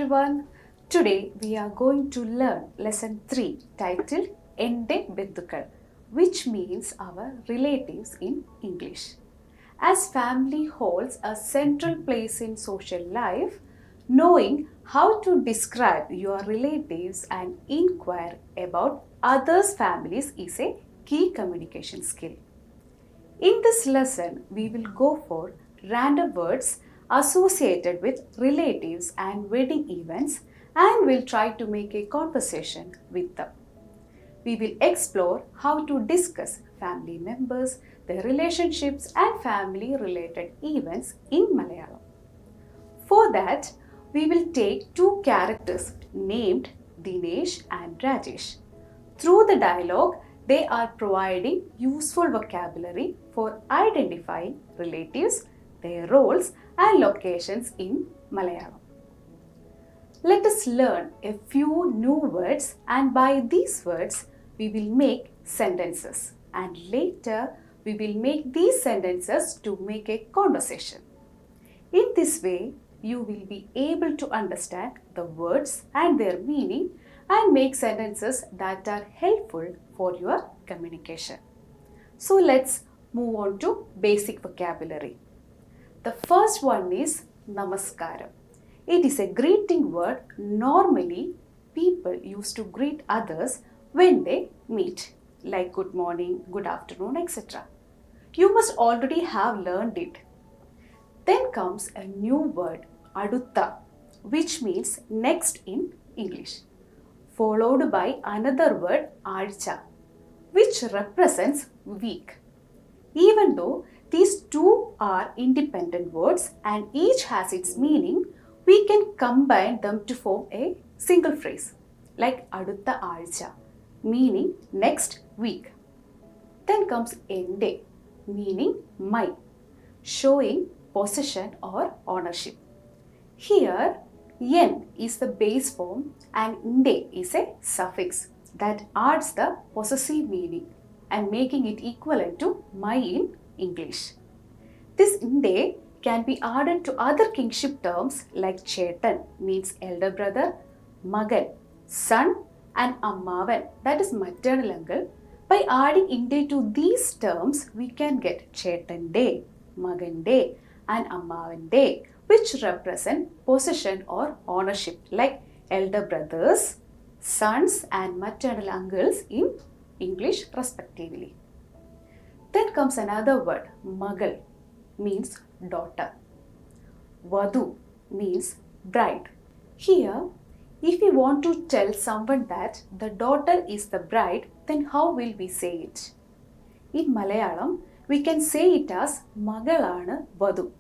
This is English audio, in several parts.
everyone. Today we are going to learn lesson 3 titled Ende Bindukal, which means our relatives in English. As family holds a central place in social life, knowing how to describe your relatives and inquire about others' families is a key communication skill. In this lesson, we will go for random words associated with relatives and wedding events and will try to make a conversation with them. We will explore how to discuss family members, their relationships and family related events in Malayalam. For that, we will take two characters named Dinesh and Rajesh. Through the dialogue, they are providing useful vocabulary for identifying relatives, their roles, and locations in Malayalam. Let us learn a few new words, and by these words, we will make sentences. And later, we will make these sentences to make a conversation. In this way, you will be able to understand the words and their meaning and make sentences that are helpful for your communication. So let's move on to basic vocabulary. The first one is Namaskaram. It is a greeting word normally people use to greet others when they meet, like good morning, good afternoon, etc. You must already have learned it. Then comes a new word, Adutta, which means next in English, followed by another word, Alcha, which represents week. Even though these two are independent words and each has its meaning, we can combine them to form a single phrase, like Adutta Alcha, meaning next week. Then comes Ende, meaning my, showing possession or ownership. Here, yen is the base form and inde is a suffix that adds the possessive meaning and making it equivalent to my in English. This inde can be added to other kingship terms like chetan means elder brother, magan, son, and ammavan, that is maternal uncle. By adding inde to these terms, we can get chetande, magande, and ammavande, which represent possession or ownership like elder brothers, sons, and maternal uncles in English respectively. Then comes another word, magal, means daughter. Vadu means bride. Here, if we want to tell someone that the daughter is the bride, then how will we say it? In Malayalam, we can say it as Magalana Vadu.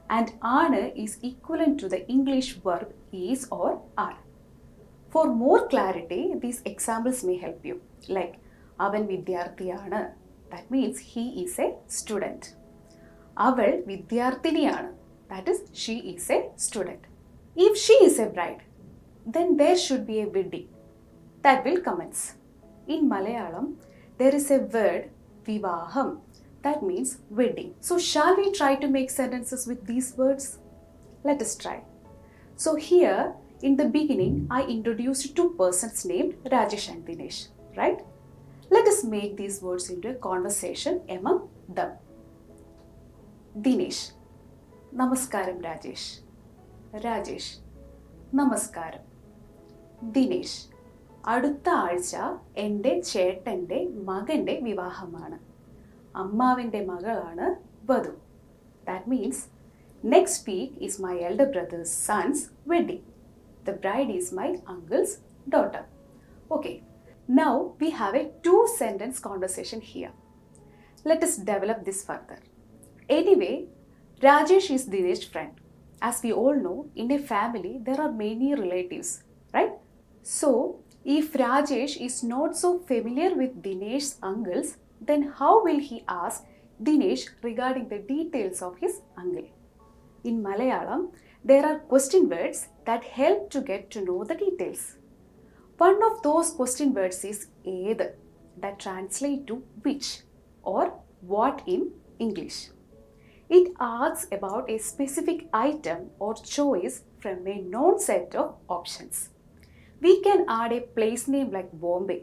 And Ana is equivalent to the English verb is or are. For more clarity, these examples may help you. Like, Avan Vidyarthiyana, that means he is a student. Aval Vidyarthiniyana, that is she is a student. If she is a bride, then there should be a wedding that will commence. In Malayalam, there is a word Vivaham, that means wedding. So shall we try to make sentences with these words? Let us try. So here, in the beginning, I introduced two persons named Rajesh and Dinesh, right? Let us make these words into a conversation among them. Dinesh, Namaskaram Rajesh. Rajesh, Namaskaram. Dinesh, അടുത്ത ആഴ്ച എൻ്റെ ചേട്ടൻ്റെ മകൻ്റെ വിവാഹമാണ്. അമ്മാവിൻ്റെ മകളാണ് വധു. That means next week is my elder brother's son's wedding. The bride is my uncle's daughter. Okay, now we have a two-sentence conversation here. Let us develop this further. Anyway, Rajesh is Dinesh's friend. As we all know, in a family there are many relatives, right? So, if Rajesh is not so familiar with Dinesh's uncles, then how will he ask Dinesh regarding the details of his uncle? In Malayalam, there are question words that help to get to know the details. One of those question words is ed, that translate to which or what in English. It asks about a specific item or choice from a known set of options. We can add a place name like Bombay,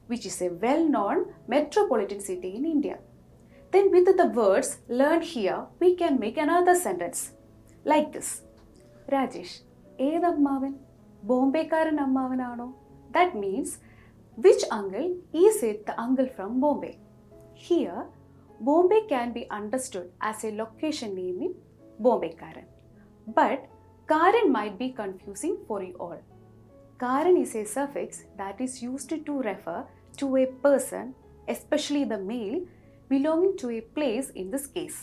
which is a well-known metropolitan city in India. Then with the words learned here, we can make another sentence like this. Rajesh, ഏതമ്മാവൻ? ബോംബെക്കാരൻ അമ്മാവനാണോ? That means, which uncle is it the uncle from Bombay? Here, Bombay can be understood as a location name in Bombay-karan. But Karan might be confusing for you all. Karan is a suffix that is used to refer to a person, especially the male, belonging to a place in this case.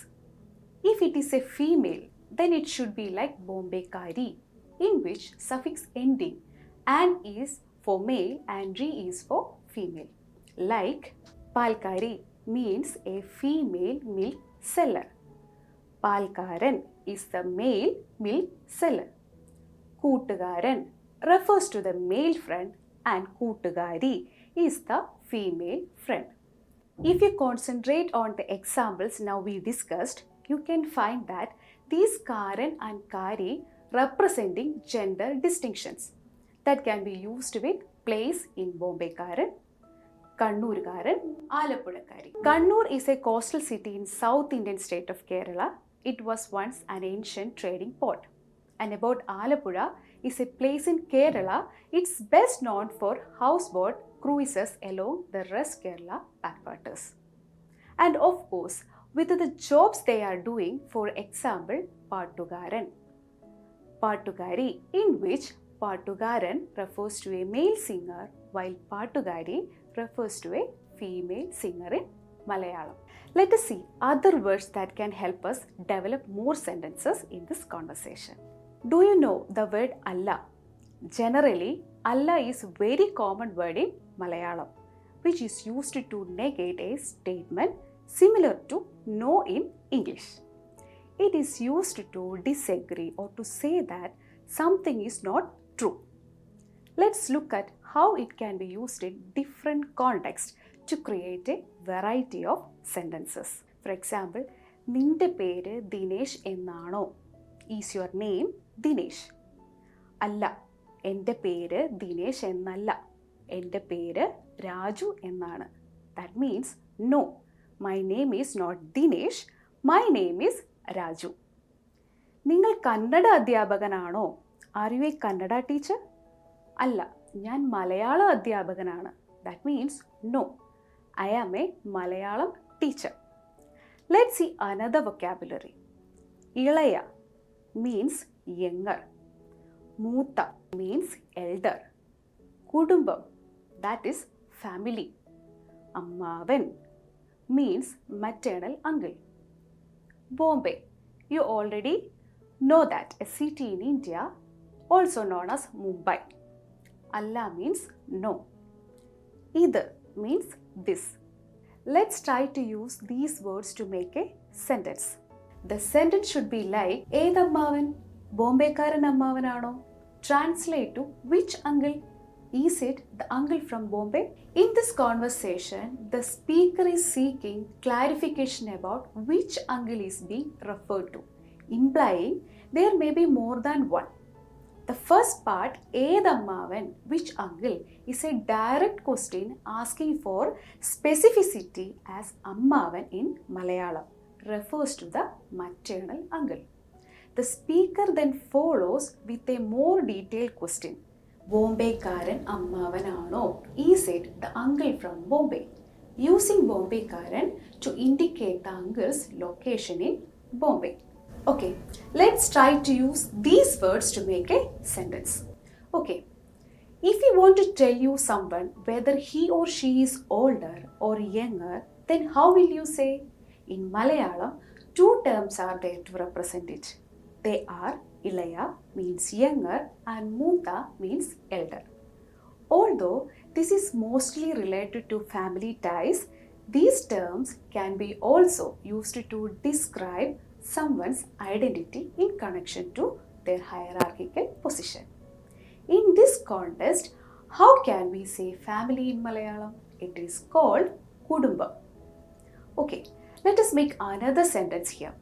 If it is a female, then it should be like Bombay-kari, in which suffix ending an is for male and ri is for female. Like Palkari means a female milk seller. Palkaran is the male milk seller. Kootugaran refers to the male friend and Kootugari is the female friend. If you concentrate on the examples now we discussed, you can find that these Karan and Kari representing gender distinctions that can be used with place in Bombay-karan, Kannur-karan, Alappuzha-kari. Kannur is a coastal city in South Indian state of Kerala. It was once an ancient trading port. And about Alappuzha is a place in Kerala. It's best known for houseboat cruises along the West Kerala backwaters. And of course, with the jobs they are doing, for example, Pattukaran, Pattugari, in which Pattukaran refers to a male singer while Pattugari refers to a female singer in Malayalam. Let us see other words that can help us develop more sentences in this conversation. Do you know the word Allah? Generally, Allah is a very common word in Malayalam, which is used to negate a statement similar to no in English. It is used to disagree or to say that something is not true. Let's look at how it can be used in different contexts to create a variety of sentences. For example, നിന്റെ പേര് ദിനേശ് എന്നാണോ? Is your name Dinesh? അല്ല, എൻ്റെ പേര് ദിനേശ് എന്നല്ല, എൻ്റെ പേര് രാജു എന്നാണ്. That means no, my name is not Dinesh, my name is Raju. നിങ്ങൾ Kannada അധ്യാപകനാണോ? Are you a Kannada teacher? അല്ല, ഞാൻ മലയാള അധ്യാപകനാണ്. That means no, I am a Malayalam teacher. Let's see another vocabulary. ഇളയ means younger. മൂത്ത means elder. കുടുംബം, that is family. അമ്മാവൻ means maternal uncle. Bombay, you already know that a city in India, also known as Mumbai. Allah means no. Either means this. Let's try to use these words to make a sentence. The sentence should be like, ഏതമ്മാവൻ? ബോംബെക്കാരൻ അമ്മാവനാണോ? Translate to which uncle? Is it the uncle from Bombay? In this conversation, the speaker is seeking clarification about which uncle is being referred to, implying there may be more than one. The first part, ഏതമ്മാവൻ, which uncle, is a direct question asking for specificity as അമ്മാവൻ in Malayalam refers to the maternal uncle. The speaker then follows with a more detailed question. ബോംബെക്കാരൻ അമ്മാവനാണോ? Is it the uncle from Bombay? Using ബോംബെക്കാരൻ to indicate the uncle's location in Bombay. Okay, let's try to use these words to make a sentence. Okay, if you want to tell you someone whether he or she is older or younger, then how will you say? In Malayalam, two terms are there to represent it. They are Ilaya means younger and Muta means elder. Although this is mostly related to family ties, these terms can be also used to describe someone's identity in connection to their hierarchical position. In this context, how can we say family in Malayalam? It is called Kudumbam. Okay, let us make another sentence here.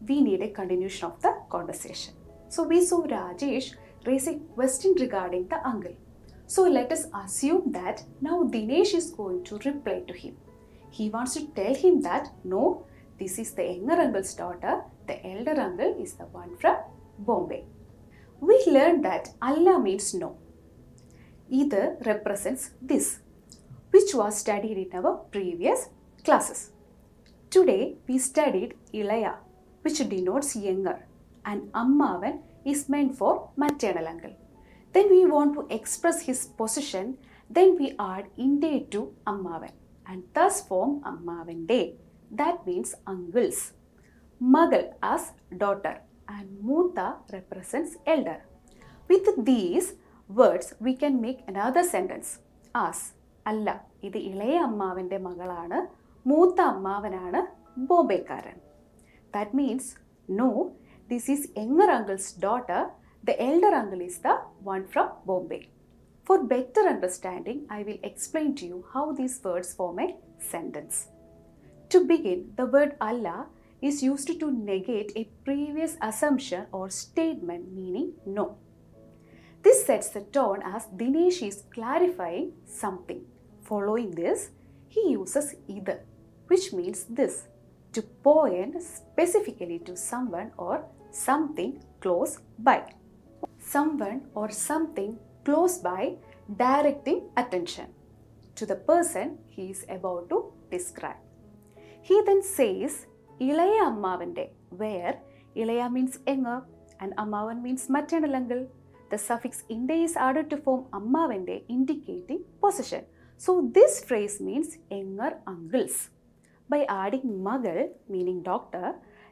we need a continuation of the conversation. So we saw Rajesh raise a question regarding the uncle. So let us assume that now Dinesh is going to reply to him. He wants to tell him that no, this is the younger uncle's daughter, the elder uncle is the one from Bombay. We learned that Allah means no. Either represents this, which was studied in our previous classes. Today we studied Ilaya, which denotes younger, and Ammavan is meant for maternal uncle. Then we want to express his position, then we add Inde to Ammavan and thus form Ammavande. That means uncles. Magal as daughter and Muta represents elder. With these words, we can make another sentence as അല്ല ഇത് ഇളയ അമ്മാവൻ്റെ മകളാണ് മൂത്ത അമ്മാവനാണ് ബോംബെക്കാരൻ. That means no, this is younger uncle's daughter, the elder uncle is the one from Bombay. For better understanding, I will explain to you how these words form a sentence. To begin, the word Allah is used to negate a previous assumption or statement meaning no. This sets the tone as Dinesh is clarifying something. Following this, he uses either, which means this, to point specifically to someone or something close by. Someone or something close by directing attention to the person he is about to describe. He then says Ilaya Ammavante, where Ilaya means younger and Ammavan means maternal uncle. The suffix inde is added to form Ammavante, indicating possession. So this phrase means younger uncles. By adding magal, meaning doctor,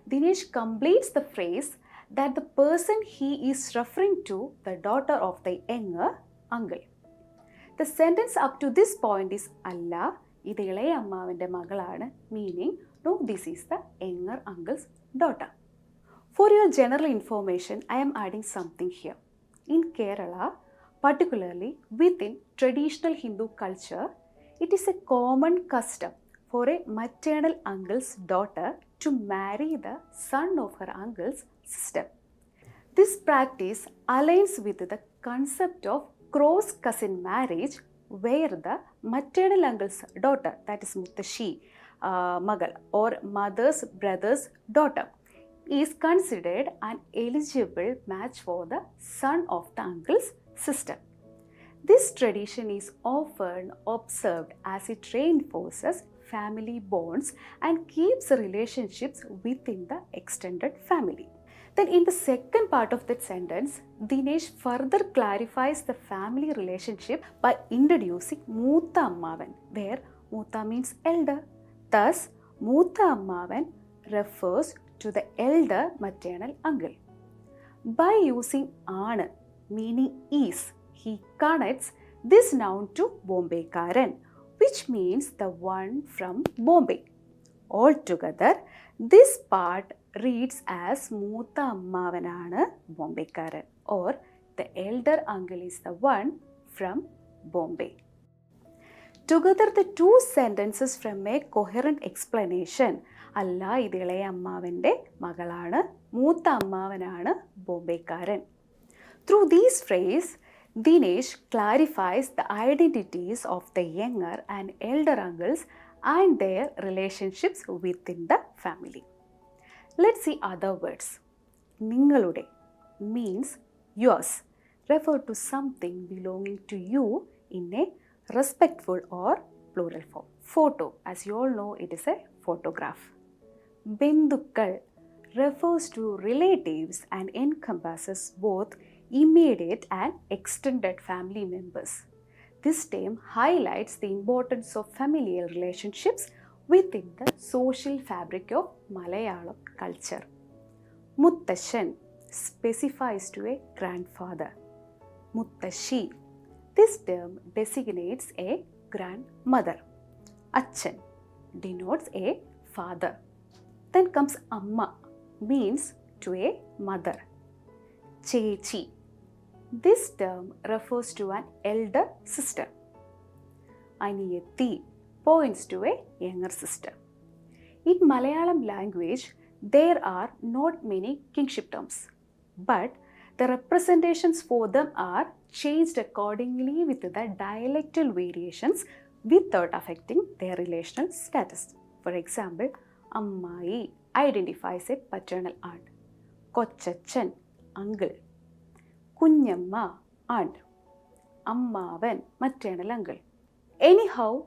Dinesh completes the phrase that the person he is referring to, the daughter of the younger uncle. The sentence up to this point is Allah, ഇത് ഇളയ അമ്മാവൻ്റെ മകളാണ്, meaning no, this is the younger uncle's daughter. For your general information, I am adding something here. In Kerala, particularly within traditional Hindu culture, it is a common custom for a maternal uncle's daughter to marry the son of her uncle's sister. This practice aligns with the concept of cross cousin marriage, where the maternal uncle's daughter, that is Muttashi, Magal, or mother's brother's daughter, is considered an eligible match for the son of the uncle's sister. This tradition is often observed as it reinforces family bonds and keeps relationships within the extended family. Then in the second part of that sentence, Dinesh further clarifies the family relationship by introducing Mootha Ammavan, where Mootha means elder. Thus, Mootha Ammavan refers to the elder maternal uncle. By using Ana, meaning is, he connects this noun to Bombay-karan, which means the one from Bombay. Altogether, this part reads as Mootha Ammavanana Bombay-karan, or the elder uncle is the one from Bombay. Together, the two sentences from a coherent explanation, അല്ല ഇത് ഇളയ അമ്മാവൻ്റെ മകളാണ്, മൂത്ത അമ്മാവനാണ് ബോംബെക്കാരൻ. Through these phrases, Dinesh clarifies the identities of the younger and elder uncles and their relationships within the family. Let's see other words. Ningalude means yours, refer to something belonging to you in a respectful or plural form. Photo, as you all know, it is a photograph. Bendukkal refers to relatives and encompasses both immediate and extended family members. This term highlights the importance of familial relationships within the social fabric of Malayalam culture. Muttashan specifies to a grandfather. Muttashi, this term designates a grandmother. Achan denotes a father. Then comes Amma, means to a mother. Chechi, this term refers to an elder sister. Aniyati points to a younger sister. In Malayalam language, there are not many kingship terms, but the representations for them are changed accordingly with the dialectal variations without affecting their relational status. For example, Ammai identifies a paternal aunt, Kochachan, uncle, Kunyamma, aunt, Ammavan, maternal uncle. Anyhow,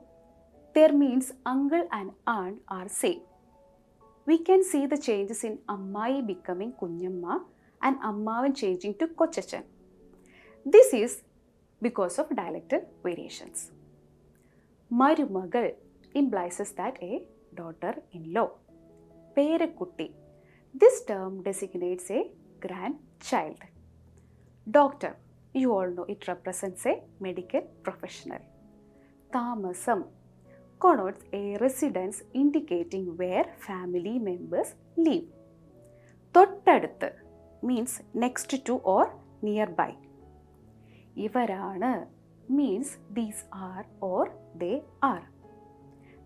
their means uncle and aunt are same. We can see the changes in Ammai becoming Kunyamma and Ammavan changing to Kochachan. This is because of dialectal variations. Marumagal implies that a daughter-in-law. Perekkutti. This term designates a grandchild. Doctor. You all know it represents a medical professional. Tamasam connotes a residence indicating where family members live. Thottaduthu means next to or nearby. Ivarana means these are or they are.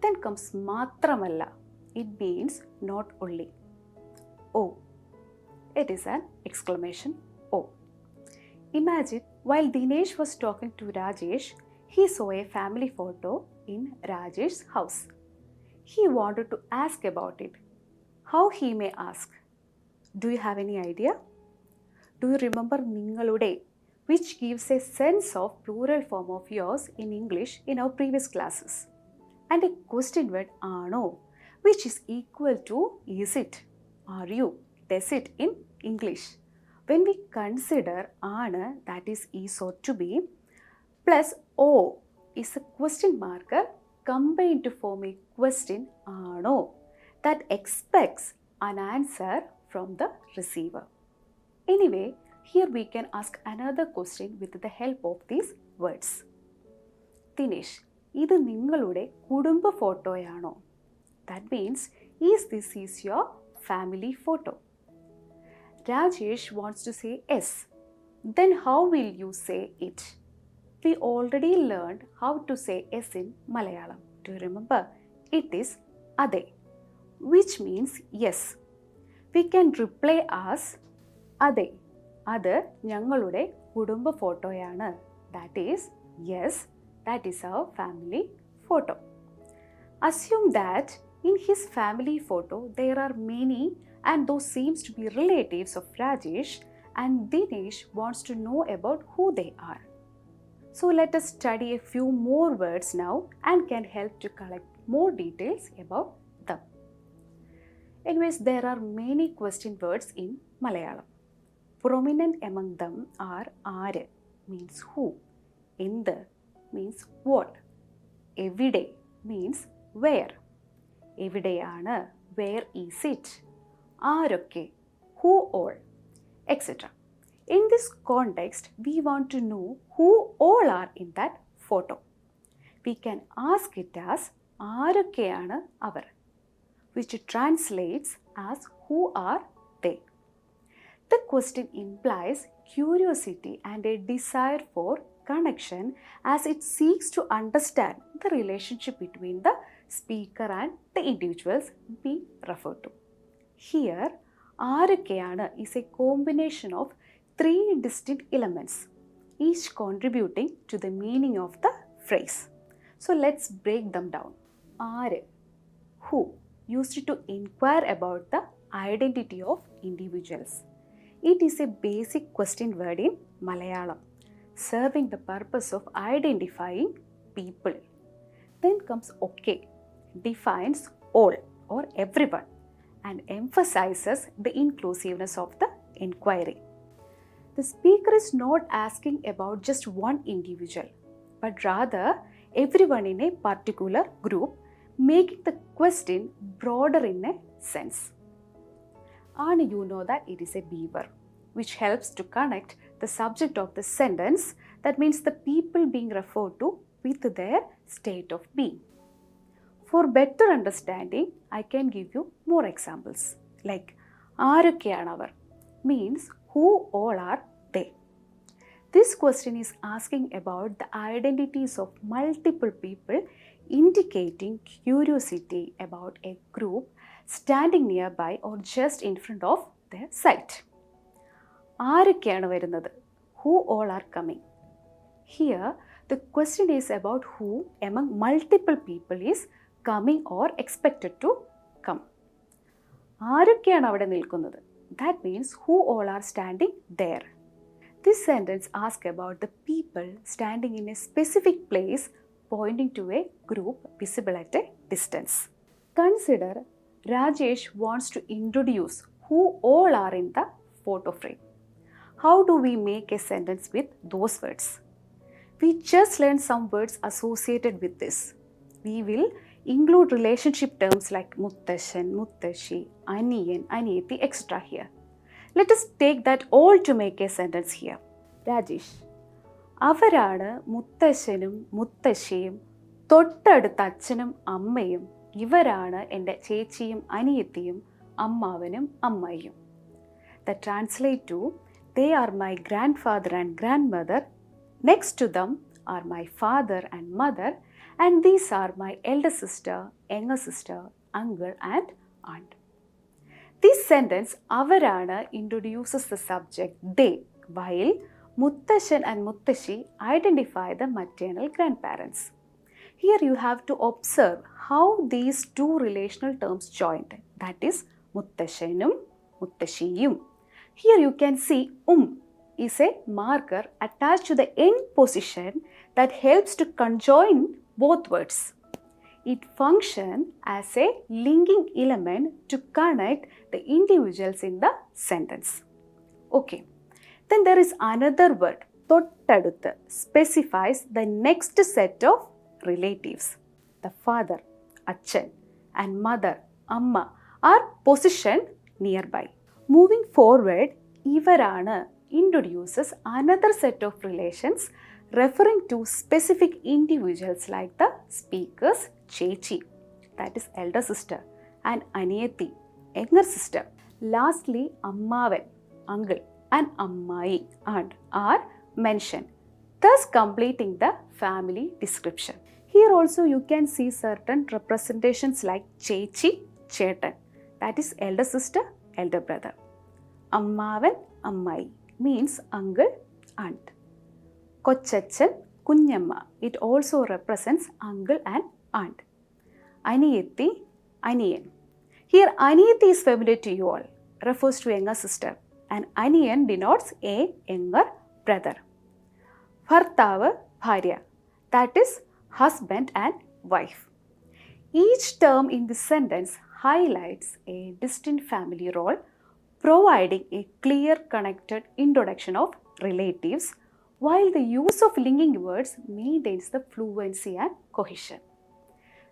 Then comes matramalla. It means not only. Oh. It is an exclamation O. Imagine while Dinesh was talking to Rajesh, he saw a family photo in Rajesh's house. He wanted to ask about it. How he may ask? Do you have any idea? Do you remember Ningalude, which gives a sense of plural form of yours in English in our previous classes? And a question word ano, which is equal to is it, are you, does it in English. When we consider ana, that is or to be, plus o is a question marker combined to form a question ano that expects an answer from the receiver. Anyway, here we can ask another question with the help of these words. Dinesh, ഇത് നിങ്ങളുടെ കുടുംബ ഫോട്ടോയാണോ? That means, this is your family photo? Rajesh wants to say yes. Then how will you say it? We already learned how to say yes in Malayalam. Do you remember? It is ade, which means yes. We can reply as ade. അത് ഞങ്ങളുടെ കുടുംബ ഫോട്ടോയാണ്. That is, yes, that is our family photo. Assume that in his family photo there are many and those seems to be relatives of Rajesh, and Dinesh wants to know about who they are. So let us study a few more words now and can help to collect more details about them. Anyways, there are many question words in Malayalam. Prominent among them are are means who, endu means what, evide means where, evideyana where is it, aarokke who all, etc. In this context, we want to know who all are in that photo. We can ask it as aarokkeyana avar, which translates as who are they. The question implies curiosity and a desire for connection as it seeks to understand the relationship between the speaker and the individuals being referred to. Here, aarokkeyana is a combination of three distinct elements, each contributing to the meaning of the phrase. So let's break them down. Are, who, used to inquire about the identity of individuals. It is a basic question word in Malayalam, serving the purpose of identifying people. Then comes okay, defines all or everyone and emphasizes the inclusiveness of the inquiry. The speaker is not asking about just one individual, but rather everyone in a particular group, making the question broader in a sense. And you know that it is a beaver, which helps to connect the subject of the sentence, that means the people being referred to, with their state of being. For better understanding, I can give you more examples. Like, aarokkeyanavar means who all are they. This question is asking about the identities of multiple people, indicating curiosity about a group standing nearby or just in front of their sight. ആരൊക്കെയാണ് വരുന്നത്? Who all are coming? Here, the question is about who among multiple people is coming or expected to come. ആരൊക്കെയാണ് അവിടെ നിൽക്കുന്നത്? That means who all are standing there. This sentence asks about the people standing in a specific place pointing to a group visible at a distance. Consider Rajesh wants to introduce who all are in the photo frame. How do we make a sentence with those words? We just learned some words associated with this. We will include relationship terms like Muttashan, Muttashi, Aniyan, Aniyati, etc. here. Let us take that all to make a sentence here. Rajesh, അവരാണ് മുത്തശ്ശനും മുത്തശ്ശിയും തൊട്ടടുത്ത അച്ഛനും അമ്മയും ഇവരാണ് എൻ്റെ ചേച്ചിയും അനിയത്തിയും അമ്മാവനും അമ്മായിയും. That translate to they are my grandfather and grandmother, next to them are my father and mother, and these are my elder sister, younger sister, uncle and aunt. This sentence avarana introduces the subject they, while Muttashan and Muttashi identify the maternal grandparents. Here you have to observe how these two relational terms joined, that is Muttashanum, Muttashiyum. Here you can see is a marker attached to the end position that helps to conjoin both words. It functions as a linking element to connect the individuals in the sentence. Okay, then there is another word, Tottaduthu, specifies the next set of relatives. The father, Achan, and mother, Amma, are positioned nearby. Moving forward, Ivarana introduces another set of relations referring to specific individuals like the speaker's Chechi, that is elder sister, and Aniyati, younger sister. Lastly, Ammavan, uncle, and Ammai, aunt, are mentioned, thus completing the family description. Here also you can see certain representations like Chechi, Chetan, that is elder sister, elder brother. Ammavan, Ammai means uncle, aunt. Kochachan, Kunyamma, it also represents uncle and aunt. Aniyati, Aniyan. Here Aniyati is familiar to you all, refers to younger sister, and Aniyan denotes a younger brother. Bhartava, Bharya, that is husband and wife. Each term in this sentence highlights a distinct family role, providing a clear connected introduction of relatives, while the use of linking words maintains the fluency and cohesion.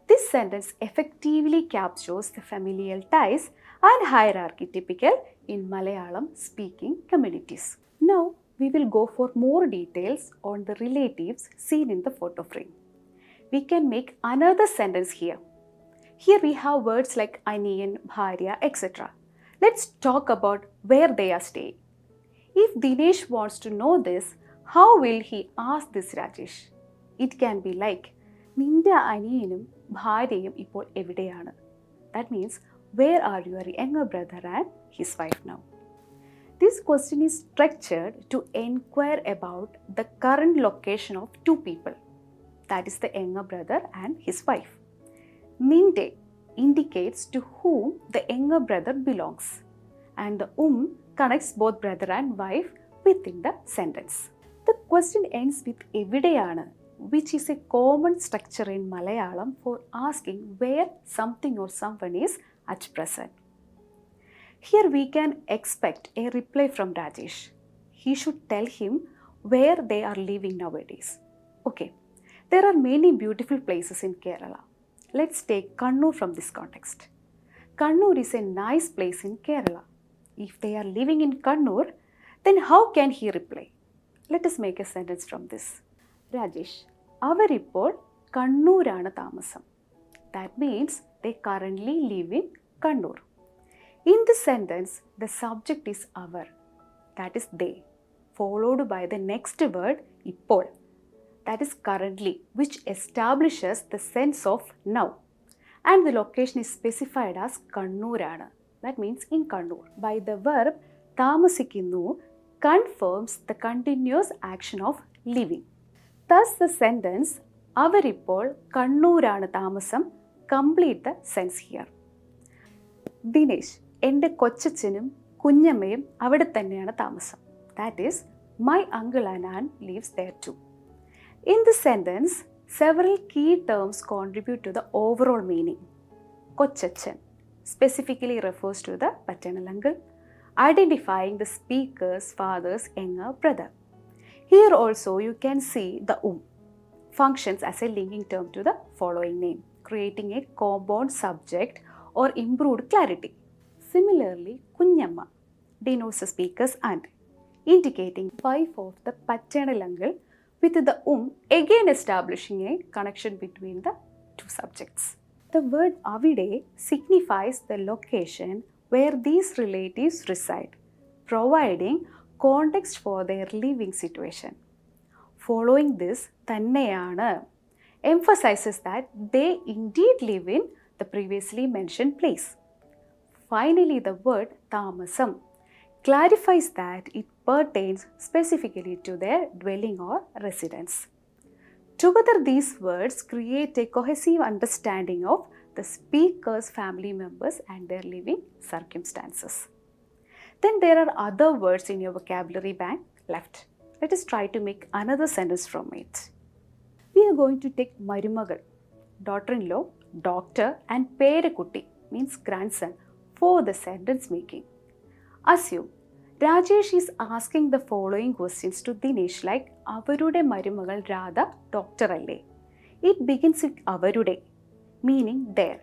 This sentence effectively captures the familial ties and hierarchy typical in Malayalam speaking communities. Now we will go for more details on the relatives seen in the photo frame. We can make another sentence here. Here we have words like Aniyan, Bharya, etc. Let's talk about where they are staying. If Dinesh wants to know this, how will he ask this Rajesh? It can be like, Ninde Aniyanum, Bharyayum ippol evideyanu? That means, where are your younger brother and his wife now? This question is structured to inquire about the current location of two people, that is the younger brother and his wife. Ninde indicates to whom the younger brother belongs, and the connects both brother and wife within the sentence. The question ends with evideyanu, which is a common structure in Malayalam for asking where something or someone is at present. Here we can expect a reply from Rajesh. He should tell him where they are living nowadays. Okay, there are many beautiful places in Kerala. Let's take Kannur from this context. Kannur is a nice place in Kerala. If they are living in Kannur, then how can he reply? Let us make a sentence from this. Rajesh, അവരിപ്പോൾ കണ്ണൂരാണ് താമസം. That means they currently live in Kannur. In this sentence, the subject is our, that is they, followed by the next word ഇപ്പോൾ, that is currently, which establishes the sense of now. and the location is specified as Kannurana. That means in Kannur. By the verb താമസിക്കുന്നു confirms the continuous action of living. Thus the sentence അവരിപ്പോൾ കണ്ണൂരാണ് താമസം complete the sense here. Dinesh എൻ്റെ കൊച്ചച്ഛനും കുഞ്ഞമ്മയും അവിടെ തന്നെയാണ് താമസം. That is, my uncle and aunt lives there too. In this sentence, several key terms contribute to the overall meaning. Kochachan specifically refers to the paternal uncle, identifying the speaker's father's younger brother. Here also you can see the functions as a linking term to the following name, creating a compound subject or improved clarity. Similarly, Kunyamma denotes the speaker's aunt, indicating wife of the paternal uncle, with the again establishing a connection between the two subjects. The word avide signifies the location where these relatives reside, providing context for their living situation. Following this, tanneyana emphasizes that they indeed live in the previously mentioned place. Finally, the word tamasam clarifies that it pertains specifically to their dwelling or residence. Together, these words create a cohesive understanding of the speaker's family members and their living circumstances. Then there are other words in your vocabulary bank left. Let us try to make another sentence from it. We are going to take Marumagal, daughter-in-law, doctor, and Perekutti, means grandson, for the sentence making. Assume Rajesh is asking the following questions to Dinesh like avarude marumagal Radha doctor alle. It begins with avarude, meaning their,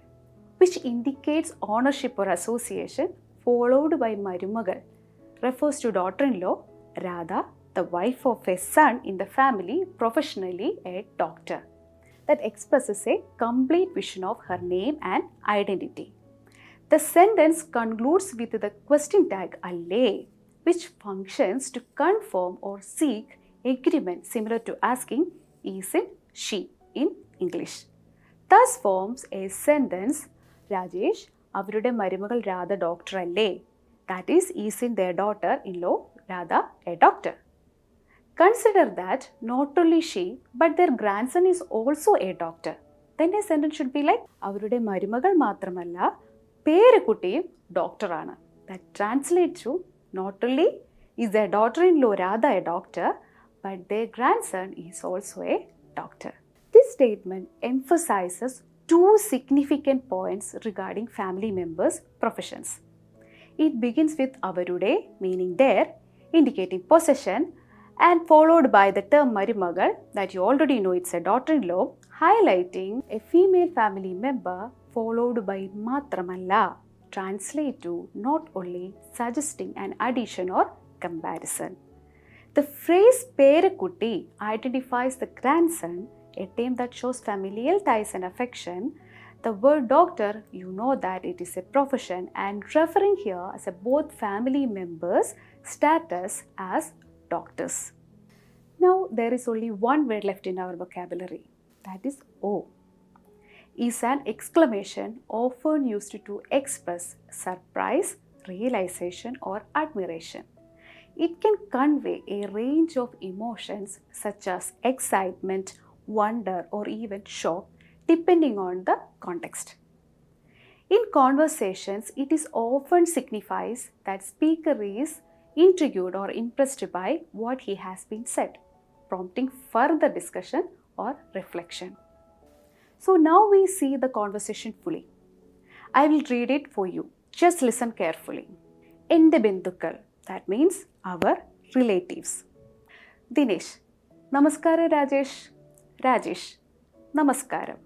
which indicates ownership or association, followed by marumagal, refers to daughter-in-law Radha, the wife of a son in the family, professionally a doctor. That expresses a complete vision of her name and identity. The sentence concludes with the question tag alle, which functions to confirm or seek agreement, similar to asking is it she in English. Thus forms a sentence, Rajesh avarude marumagal Radha doctor alle, that is in their daughter-in-law Radha a doctor. Consider that not only she but their grandson is also a doctor. Then a sentence should be like avarude marumagal matramalla Perekuttiyum doctor aanu. That translates to not only is their daughter-in-law Radha a doctor, but their grandson is also a doctor. This statement emphasizes two significant points regarding family members' professions. It begins with avarude, meaning their, indicating possession, and followed by the term marumagal, that you already know it's a daughter-in-law, highlighting a female family member, followed by matramalla, translate to not only, suggesting an addition or comparison. The phrase Perekutti identifies the grandson, a term that shows familial ties and affection. The word doctor, you know that it is a profession and referring here as a both family members' status as doctors. Now there is only one word left in our vocabulary, that is O. Is an exclamation often used to express surprise, realization, or admiration. It can convey a range of emotions such as excitement, wonder, or even shock, depending on the context. In conversations, it is often signifies that speaker is intrigued or impressed by what he has been said, prompting further discussion or reflection. So now we see the conversation fully. I will read it for you. Just listen carefully. Ende bindukal, that means our relatives. Dinesh, namaskara Rajesh. Rajesh, namaskaram.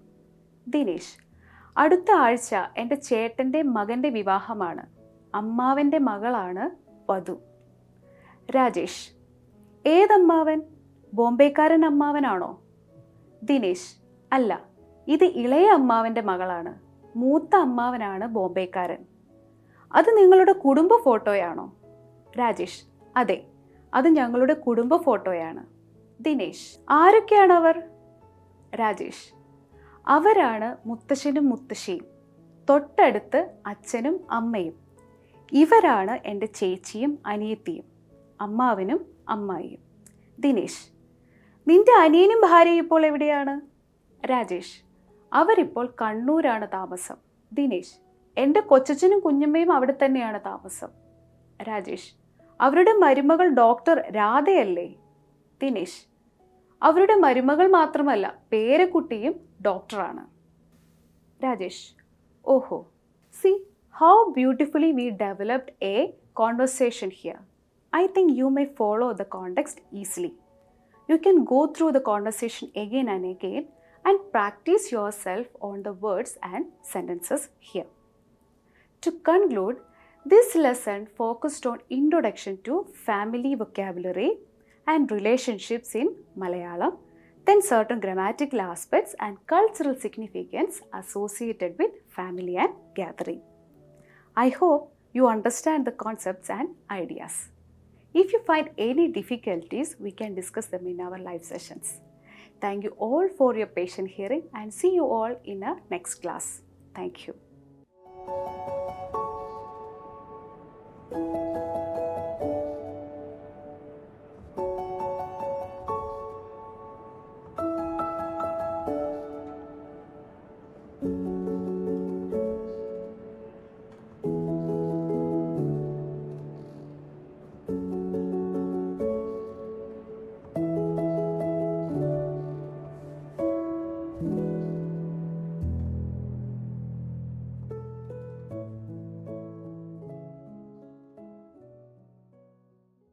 Dinesh, അടുത്ത ആഴ്ച എൻ്റെ ചേട്ടൻ്റെ മകൻ്റെ വിവാഹമാണ്. അമ്മാവൻ്റെ മകളാണ് വധു. രാജേഷ്, ഏതമ്മാവൻ? ബോംബെക്കാരൻ അമ്മാവനാണോ? ദിനേശ്, അല്ല, ഇത് ഇളയ അമ്മാവൻ്റെ മകളാണ്. മൂത്ത അമ്മാവനാണ് ബോംബെക്കാരൻ. അത് നിങ്ങളുടെ കുടുംബ ഫോട്ടോയാണോ? രാജേഷ്, അതെ, അത് ഞങ്ങളുടെ കുടുംബ ഫോട്ടോയാണ്. ദിനേശ്, ആരൊക്കെയാണ് അവർ? രാജേഷ്, അവരാണ് മുത്തശ്ശനും മുത്തശ്ശിയും. തൊട്ടടുത്ത് അച്ഛനും അമ്മയും. ഇവരാണ് എൻ്റെ ചേച്ചിയും അനിയത്തിയും, അമ്മാവനും അമ്മായിയും. ദിനേശ്: നിന്റെ അനിയനും ഭാര്യയും ഇപ്പോൾ എവിടെയാണ്? രാജേഷ്: അവരിപ്പോൾ കണ്ണൂരാണ് താമസം. ദിനേശ്: എൻ്റെ കൊച്ചച്ഛനും കുഞ്ഞമ്മയും അവിടെ തന്നെയാണ് താമസം. രാജേഷ്: അവരുടെ മരുമകൾ ഡോക്ടർ രാധയല്ലേ? ദിനേശ്: അവരുടെ മരുമകൾ മാത്രമല്ല, പേരക്കുട്ടിയും ഡോക്ടറാണ്. രാജേഷ്: ഓഹോ. C how beautifully we developed a conversation here. I think you may follow the context easily. You can go through the conversation again and again and practice yourself on the words and sentences here. To conclude, this lesson focused on introduction to family vocabulary and relationships in Malayalam, then certain grammatical aspects and cultural significance associated with family and gathering. I hope you understand the concepts and ideas. If you find any difficulties, we can discuss them in our live sessions. Thank you all for your patient hearing and see you all in our next class. Thank you.